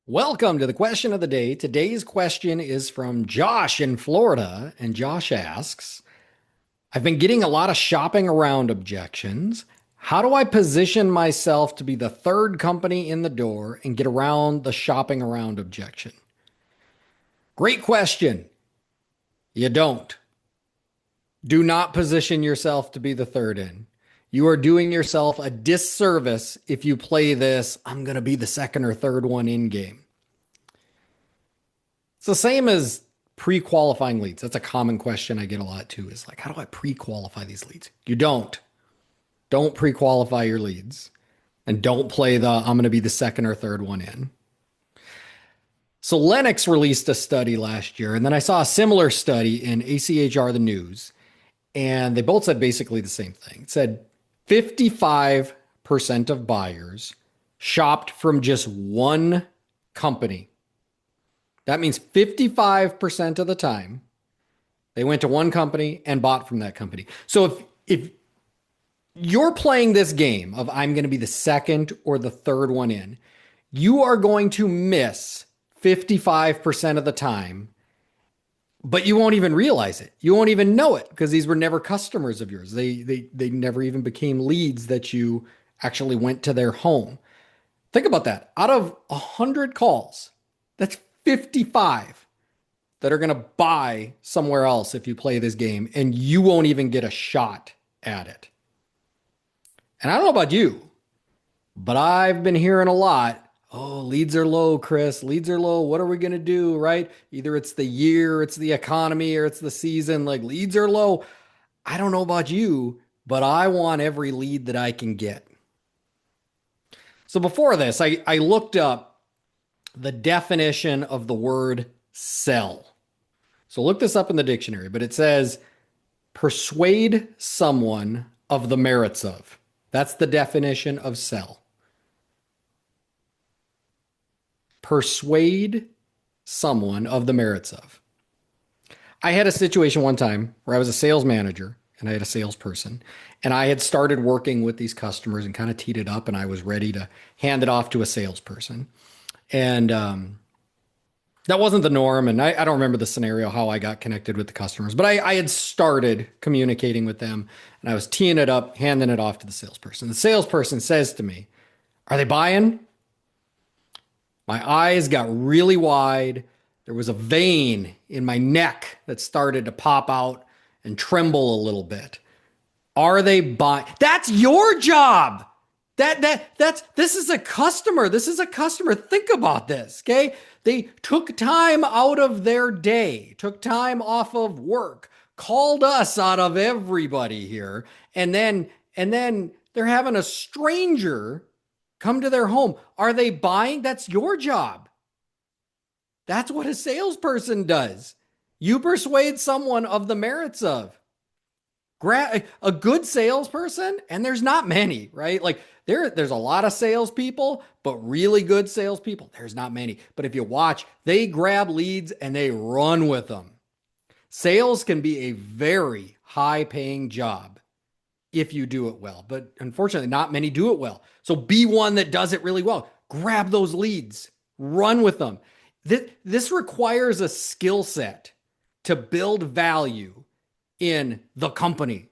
Welcome to the question of the day. Today's question is from Josh in Florida. And Josh asks, I've been getting a lot of shopping around objections. How do I position myself to be the third company in the door and get around the shopping around objection? Great question. You don't. Do not position yourself to be the third in. You are doing yourself a disservice if you play this, I'm going to be the second or third one in game. It's the same as pre-qualifying leads. That's a common question I get a lot too, is like, how do I pre-qualify these leads? You don't. Don't pre-qualify your leads. And don't play the, I'm going to be the second or third one in. So Lennox released a study last year, and then I saw a similar study in ACHR The News, and they both said basically the same thing. It said 55% of buyers shopped from just one company. That means 55% of the time they went to one company and bought from that company. So if you're playing this game of I'm going to be the second or the third one in, you are going to miss 55% of the time, but you won't even realize it. You won't even know it because these were never customers of yours. They never even became leads that you actually went to their home. Think about that. Out of 100 calls, that's 55 that are going to buy somewhere else if you play this game, and you won't even get a shot at it. And I don't know about you, but I've been hearing a lot, oh, leads are low, Chris. Leads are low. What are we going to do, right? Either it's the year, it's the economy, or it's the season. Like, leads are low. I don't know about you, but I want every lead that I can get. So before this, I looked up the definition of the word sell. So look this up in the dictionary, but it says persuade someone of the merits of. That's the definition of sell. Persuade someone of the merits of. I had a situation one time where I was a sales manager and I had a salesperson, and I had started working with these customers and kind of teed it up, and I was ready to hand it off to a salesperson. And that wasn't the norm. And I don't remember the scenario, how I got connected with the customers, but I had started communicating with them, and I was teeing it up, handing it off to the salesperson. The salesperson says to me, are they buying? My eyes got really wide. There was a vein in my neck that started to pop out and tremble a little bit. Are they buying? That's your job. This is a customer. This is a customer. Think about this, okay? They took time out of their day, took time off of work, called us out of everybody here, and then they're having a stranger come to their home. Are they buying? That's your job. That's what a salesperson does. You persuade someone of the merits of. A good salesperson, and there's not many, right? Like there's a lot of salespeople, but really good salespeople, there's not many. But if you watch, they grab leads and they run with them. Sales can be a very high-paying job if you do it well, but unfortunately, not many do it well. So be one that does it really well. Grab those leads, run with them. This requires a skill set to build value in the company,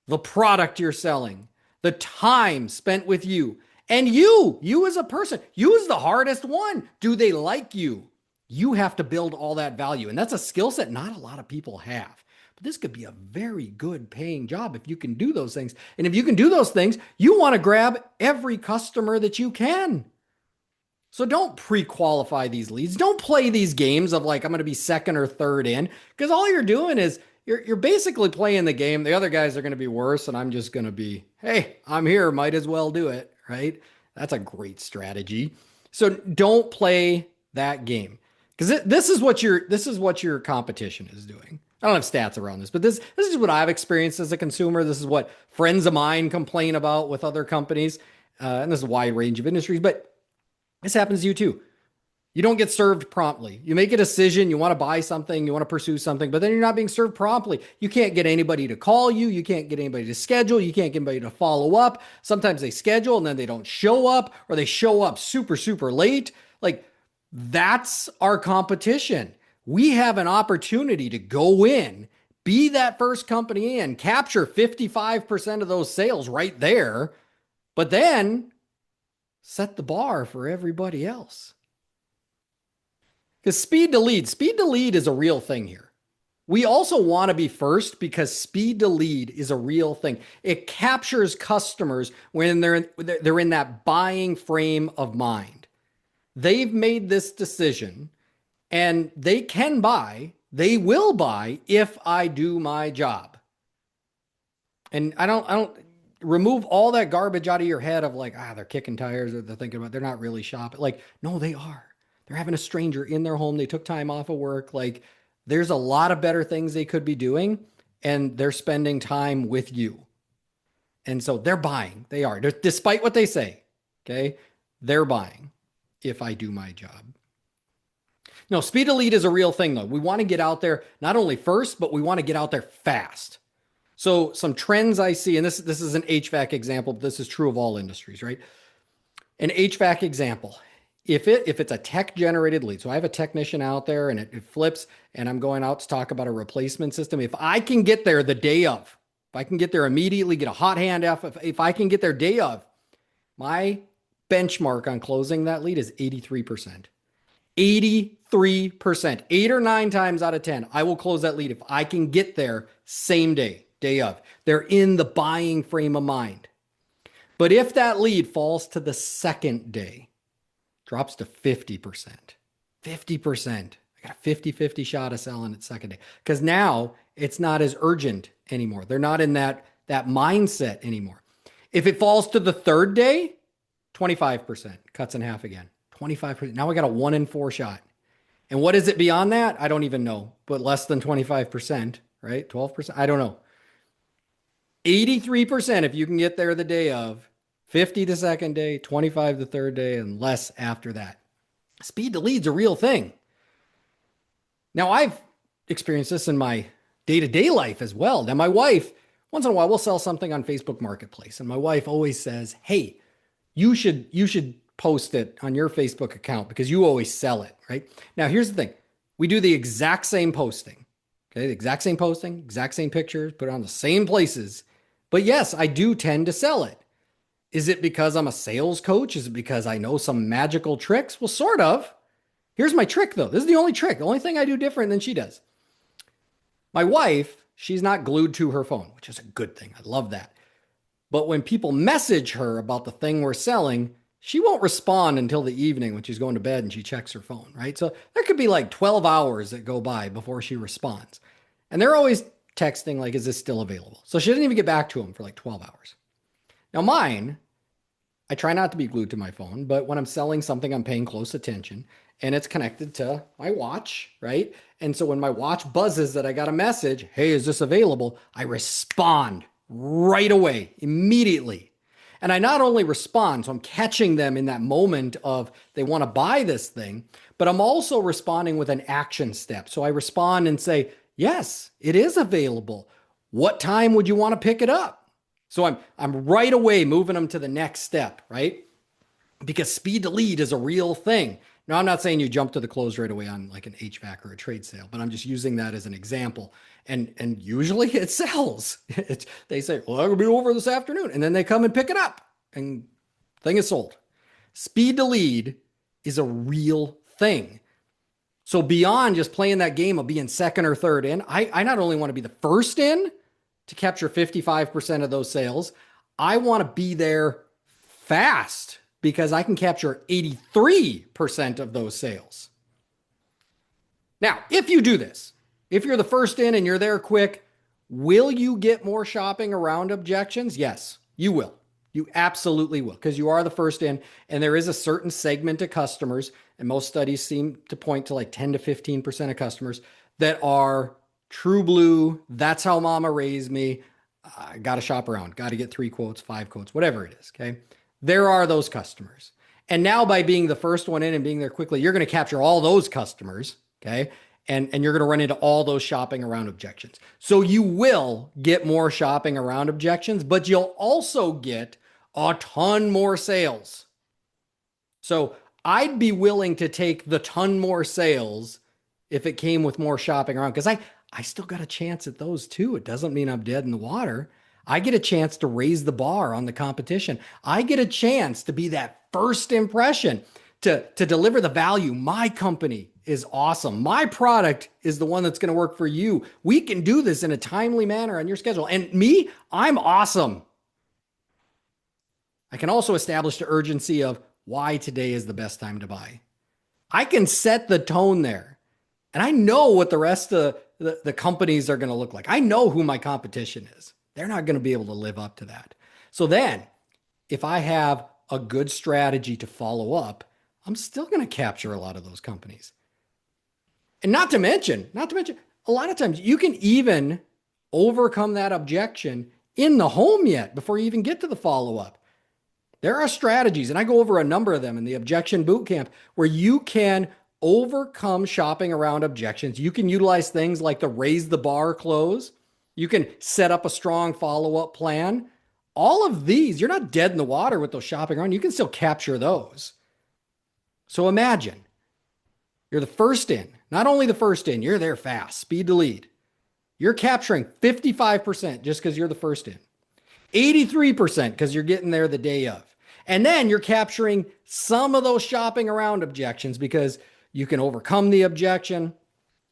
the product you're selling, the time spent with you, and you as a person. You is the hardest one. Do they like you? You have to build all that value, and that's a skill set not a lot of people have. But this could be a very good paying job if you can do those things. And if you can do those things, you want to grab every customer that you can. So don't pre-qualify these leads. Don't play these games of like, I'm going to be second or third in, because all you're doing is you're basically playing the game. The other guys are going to be worse, and I'm just going to be, hey, I'm here, might as well do it, right? That's a great strategy. So don't play that game, because this is what your competition is doing. I don't have stats around this, but this is what I've experienced as a consumer. This is what friends of mine complain about with other companies, and this is a wide range of industries, but this happens to you too. You don't get served promptly. You make a decision, you want to buy something, you want to pursue something, but then you're not being served promptly. You can't get anybody to call you. You can't get anybody to schedule. You can't get anybody to follow up. Sometimes they schedule and then they don't show up, or they show up super, super late. Like, That's our competition. We have an opportunity to go in, be that first company in, capture 55% of those sales right there, but then set the bar for everybody else. Because speed to lead is a real thing here. We also want to be first because speed to lead is a real thing. It captures customers when they're in that buying frame of mind. They've made this decision and they can buy, they will buy if I do my job. And I don't remove all that garbage out of your head of like, they're kicking tires or they're thinking about, they're not really shopping. Like, no, they are. They're having a stranger in their home. They took time off of work. Like, there's a lot of better things they could be doing, and they're spending time with you. And so they're buying. They are, despite what they say. Okay. They're buying if I do my job. No, speed to lead is a real thing though. We want to get out there not only first, but we want to get out there fast. So some trends I see, and this is an HVAC example, but this is true of all industries, right? An HVAC example. If it's a tech generated lead, so I have a technician out there and it flips and I'm going out to talk about a replacement system. If I can get there the day of, if I can get there immediately, get a hot hand if I can get there day of, my benchmark on closing that lead is 83%. 83%, 8 or 9 times out of 10, I will close that lead if I can get there same day of. They're in the buying frame of mind. But if that lead falls to the second day, drops to 50%. 50%. I got a 50-50 shot of selling it second day. Because now it's not as urgent anymore. They're not in that mindset anymore. If it falls to the third day, 25%. Cuts in half again. 25%. Now I got a 1 in 4 shot. And what is it beyond that? I don't even know. But less than 25%, right? 12%? I don't know. 83% if you can get there the day of. 50 the second day, 25 the third day, and less after that. Speed to lead's a real thing. Now, I've experienced this in my day-to-day life as well. Now, my wife, once in a while, we'll sell something on Facebook Marketplace. And my wife always says, hey, you should post it on your Facebook account because you always sell it, right? Now, here's the thing. We do the exact same posting. Okay, the exact same posting, exact same pictures, put it on the same places. But yes, I do tend to sell it. Is it because I'm a sales coach? Is it because I know some magical tricks? Well, sort of. Here's my trick, though. This is the only trick. The only thing I do different than she does. My wife, she's not glued to her phone, which is a good thing. I love that. But when people message her about the thing we're selling, she won't respond until the evening when she's going to bed and she checks her phone, right? So there could be like 12 hours that go by before she responds. And they're always texting like, is this still available? So she doesn't even get back to them for like 12 hours. Now mine, I try not to be glued to my phone, but when I'm selling something, I'm paying close attention and it's connected to my watch, right? And so when my watch buzzes that I got a message, hey, is this available? I respond right away, immediately. And I not only respond, so I'm catching them in that moment of they want to buy this thing, but I'm also responding with an action step. So I respond and say, yes, it is available. What time would you want to pick it up? So I'm right away moving them to the next step, right? Because speed to lead is a real thing. Now, I'm not saying you jump to the close right away on like an HVAC or a trade sale, but I'm just using that as an example. And usually it sells. They say, well, I'm going to be over this afternoon. And then they come and pick it up and thing is sold. Speed to lead is a real thing. So beyond just playing that game of being second or third in, I not only want to be the first in to capture 55% of those sales, I want to be there fast because I can capture 83% of those sales. Now, if you do this, if you're the first in and you're there quick, will you get more shopping around objections? Yes, you will. You absolutely will because you are the first in and there is a certain segment of customers, and most studies seem to point to like 10 to 15% of customers that are true blue. That's how mama raised me. I got to shop around, got to get 3 quotes, 5 quotes, whatever it is. Okay. There are those customers. And now by being the first one in and being there quickly, you're going to capture all those customers. Okay. And you're going to run into all those shopping around objections. So you will get more shopping around objections, but you'll also get a ton more sales. So I'd be willing to take the ton more sales if it came with more shopping around because I still got a chance at those too. It doesn't mean I'm dead in the water. I get a chance to raise the bar on the competition. I get a chance to be that first impression to deliver the value. My company is awesome. My product is the one that's going to work for you. We can do this in a timely manner on your schedule. And me, I'm awesome. I can also establish the urgency of why today is the best time to buy. I can set the tone there. And I know what the rest of the companies are going to look like. I know who my competition is. They're not going to be able to live up to that. So then, if I have a good strategy to follow up, I'm still going to capture a lot of those companies. And not to mention, a lot of times you can even overcome that objection in the home yet before you even get to the follow-up. There are strategies, and I go over a number of them in the Objection Bootcamp, where you can overcome shopping around objections. You can utilize things like the raise the bar close. You can set up a strong follow-up plan. All of these, you're not dead in the water with those shopping around. You can still capture those. So imagine you're the first in, not only the first in, you're there fast, speed to lead. You're capturing 55% just because you're the first in, 83% because you're getting there the day of. And then you're capturing some of those shopping around objections because you can overcome the objection,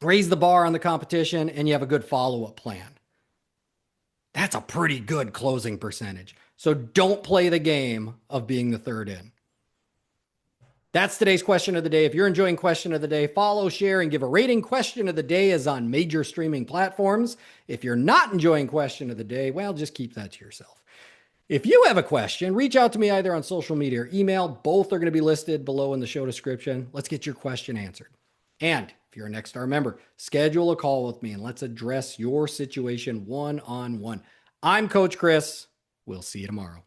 raise the bar on the competition, and you have a good follow-up plan. That's a pretty good closing percentage. So don't play the game of being the third in. That's today's question of the day. If you're enjoying question of the day, follow, share, and give a rating. Question of the day is on major streaming platforms. If you're not enjoying question of the day, well, just keep that to yourself. If you have a question, reach out to me either on social media or email. Both are going to be listed below in the show description. Let's get your question answered. And if you're a Next Star member, schedule a call with me and let's address your situation one-on-one. I'm Coach Chris. We'll see you tomorrow.